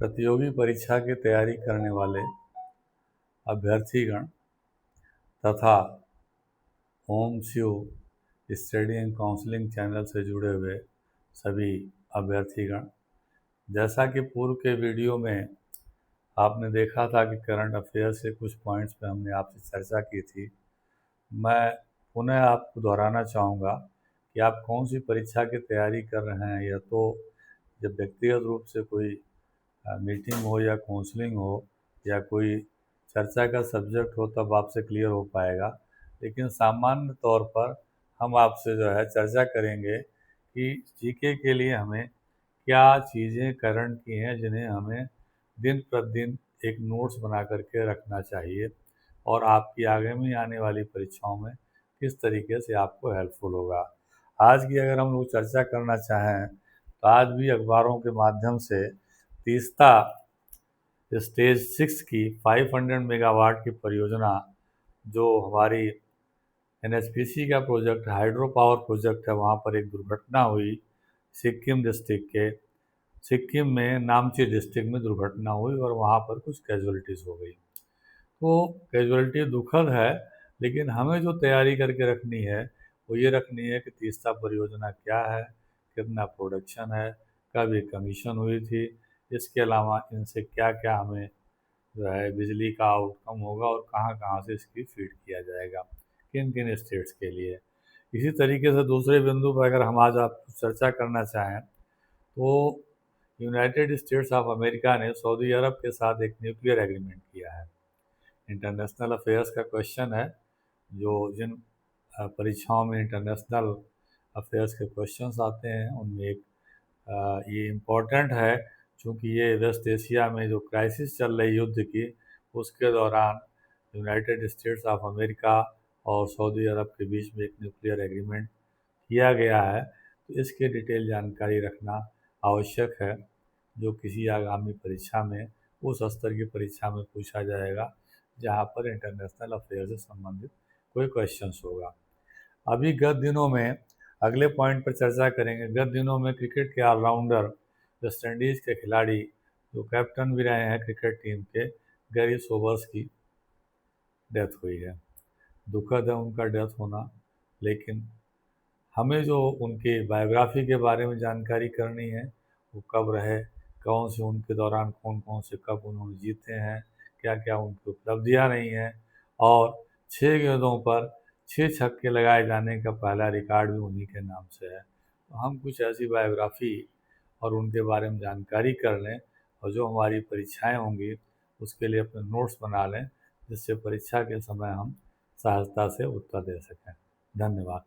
प्रतियोगी परीक्षा की तैयारी करने वाले अभ्यर्थीगण तथा Om Shiv study and counselling channel से जुड़े हुए सभी अभ्यर्थीगण, जैसा कि पूर्व के वीडियो में आपने देखा था कि करंट अफेयर्स के कुछ पॉइंट्स पे हमने आपसे चर्चा की थी। मैं पुनः आपको दोहराना चाहूँगा कि आप कौन सी परीक्षा की तैयारी कर रहे हैं, या तो जब व्यक्तिगत रूप से कोई मीटिंग हो या काउंसलिंग हो या कोई चर्चा का सब्जेक्ट हो तब आपसे क्लियर हो पाएगा। लेकिन सामान्य तौर पर हम आपसे जो है चर्चा करेंगे कि जीके के लिए हमें क्या चीज़ें करंट की हैं जिन्हें हमें दिन प्रतिदिन एक नोट्स बना करके रखना चाहिए और आपकी आगामी आने वाली परीक्षाओं में किस तरीके से आपको हेल्पफुल होगा। आज की अगर हम लोग चर्चा करना चाहें तो आज भी अखबारों के माध्यम से तीस्ता स्टेज 6 की 500 मेगावाट की परियोजना, जो हमारी एनएचपीसी का प्रोजेक्ट हाइड्रो पावर प्रोजेक्ट है, वहाँ पर एक दुर्घटना हुई। सिक्किम में नामची डिस्ट्रिक्ट में दुर्घटना हुई और वहाँ पर कुछ कैजुअलिटीज़ हो गई। तो कैजुअलिटी दुखद है, लेकिन हमें जो तैयारी करके रखनी है वो ये रखनी है कि तीस्ता परियोजना क्या है, कितना प्रोडक्शन है, कब ये कमीशन हुई थी, इसके अलावा इनसे क्या क्या हमें जो है बिजली का आउटकम होगा और कहाँ कहाँ से इसकी फीड किया जाएगा, किन किन स्टेट्स के लिए। इसी तरीके से दूसरे बिंदु पर अगर हम आज आप चर्चा करना चाहें तो यूनाइटेड स्टेट्स ऑफ अमेरिका ने सऊदी अरब के साथ एक न्यूक्लियर एग्रीमेंट किया है। इंटरनेशनल अफेयर्स का क्वेश्चन है, जो जिन परीक्षाओं में इंटरनेशनल अफेयर्स के क्वेश्चंस आते हैं उनमें एक ये इम्पोर्टेंट है, क्योंकि ये वेस्ट एशिया में जो क्राइसिस चल रही युद्ध की, उसके दौरान यूनाइटेड स्टेट्स ऑफ अमेरिका और सऊदी अरब के बीच में एक न्यूक्लियर एग्रीमेंट किया गया है। तो इसके डिटेल जानकारी रखना आवश्यक है, जो किसी आगामी परीक्षा में उस स्तर की परीक्षा में पूछा जाएगा जहाँ पर इंटरनेशनल अफेयर से संबंधित कोई क्वेश्चंस होगा। अभी गत दिनों में अगले पॉइंट पर चर्चा करेंगे। गत दिनों में क्रिकेट के ऑलराउंडर वेस्ट इंडीज़ के खिलाड़ी जो कैप्टन भी रहे हैं क्रिकेट टीम के, गैरी सोबर्स की डेथ हुई है। दुखद है उनका डेथ होना, लेकिन हमें जो उनके बायोग्राफी के बारे में जानकारी करनी है, वो कब रहे, कौन से उनके दौरान कौन कौन से कप उन्होंने जीते हैं, क्या क्या उनकी उपलब्धियाँ रही हैं, और 6 गेंदों पर 6 छक्के लगाए जाने का पहला रिकॉर्ड भी उन्हीं के नाम से है। तो हम कुछ ऐसी बायोग्राफी और उनके बारे में जानकारी कर लें और जो हमारी परीक्षाएं होंगी उसके लिए अपने नोट्स बना लें, जिससे परीक्षा के समय हम सहजता से उत्तर दे सकें। धन्यवाद।